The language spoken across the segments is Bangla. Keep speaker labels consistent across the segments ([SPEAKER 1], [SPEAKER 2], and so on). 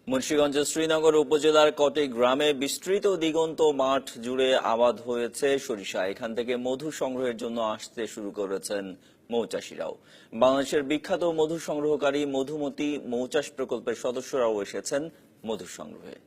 [SPEAKER 1] মুন্সিগঞ্জের শ্রীনগর উপজেলার কটি গ্রামে বিস্তৃত দিগন্ত মাঠ জুড়ে আবাদ হয়েছে সরিষা। এখান থেকে মধু সংগ্রহের জন্য আসতে শুরু করেছেন মৌচাষীরাও। বাংলাদেশের বিখ্যাত মধু সংগ্রহকারী মধুমতি মৌচাষ প্রকল্পের সদস্যরাও এসেছেন মধু সংগ্রহে।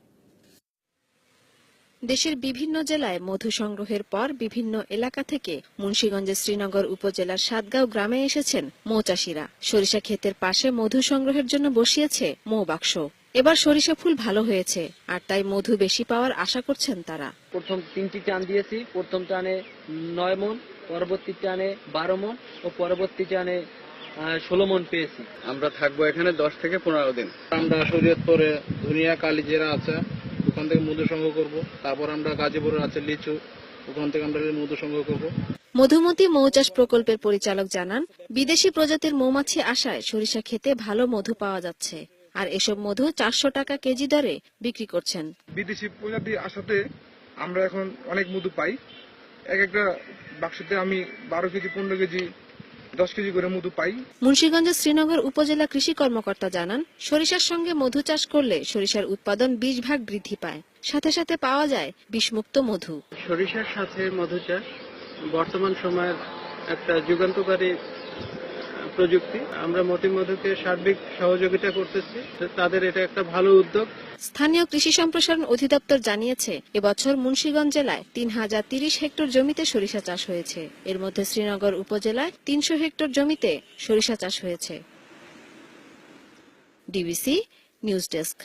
[SPEAKER 2] দেশের বিভিন্ন জেলায় মধু সংগ্রহের পর বিভিন্ন এলাকা থেকে মুন্সিগঞ্জের শ্রীনগর উপজেলার সাতগাঁও গ্রামে এসেছেন মৌচাষীরা। সরিষা ক্ষেতের পাশে মধু সংগ্রহের জন্য বসিয়েছে মৌবাক্স। এবার সরিষা ফুল ভালো হয়েছে, আর তাই মধু বেশি পাওয়ার আশা করছেন তারা।
[SPEAKER 3] প্রথম 3টি টান দিয়েছি। প্রথম টানে 9 মণ, পরবর্তী টানে 12 মণ ও পরবর্তী টানে 16 মণ পেয়েছি।
[SPEAKER 4] আমরা থাকবো এখানে 10 থেকে 15 দিন। আমরা শরীয়তপুরে ধুনিয়া কালিজেরা আছে, ওখান থেকে মধু সংগ্রহ করব। তারপর আমরা গাজীপুরে আছে লিচু, ওখান থেকে আমরা মধু সংগ্রহ করব।
[SPEAKER 2] মধুমতি মৌচাষ প্রকল্পের পরিচালক জানান, বিদেশি প্রজাতির মৌমাছি আসায় সরিষা খেতে ভালো মধু পাওয়া যাচ্ছে, আর এসব মধু 400 টাকা কেজি দরে বিক্রি করছেন।
[SPEAKER 5] বিদেশি প্রজাতি আসাতে আমরা এখন অনেক মধু পাই। এক একটা বাক্সতে আমি 12 কেজি, 15 কেজি, 10 কেজি করে মধু পাই।
[SPEAKER 2] মুন্সিগঞ্জের শ্রীনগর উপজেলা কৃষি কর্মকর্তা জানান, সরিষার সঙ্গে মধু চাষ করলে সরিষার উৎপাদন 20 ভাগ বৃদ্ধি পায়, সাথে সাথে পাওয়া যায় বিষমুক্ত মধু।
[SPEAKER 6] সরিষার সাথে মধু চাষ বর্তমান সময়ের একটা যুগান্তকারী প্রযুক্তি। আমরা মধুকে সার্বিক সহযোগিতা করতেছি, তাদের এটা একটা ভালো উদ্যোগ।
[SPEAKER 2] স্থানীয় কৃষি সম্প্রসারণ অধিদপ্তর জানিয়েছে, এবছর মুন্সিগঞ্জ জেলায় 3030 হেক্টর জমিতে সরিষা চাষ হয়েছে। এর মধ্যে শ্রীনগর উপজেলায় 300 হেক্টর জমিতে সরিষা চাষ হয়েছে। DBC news desk.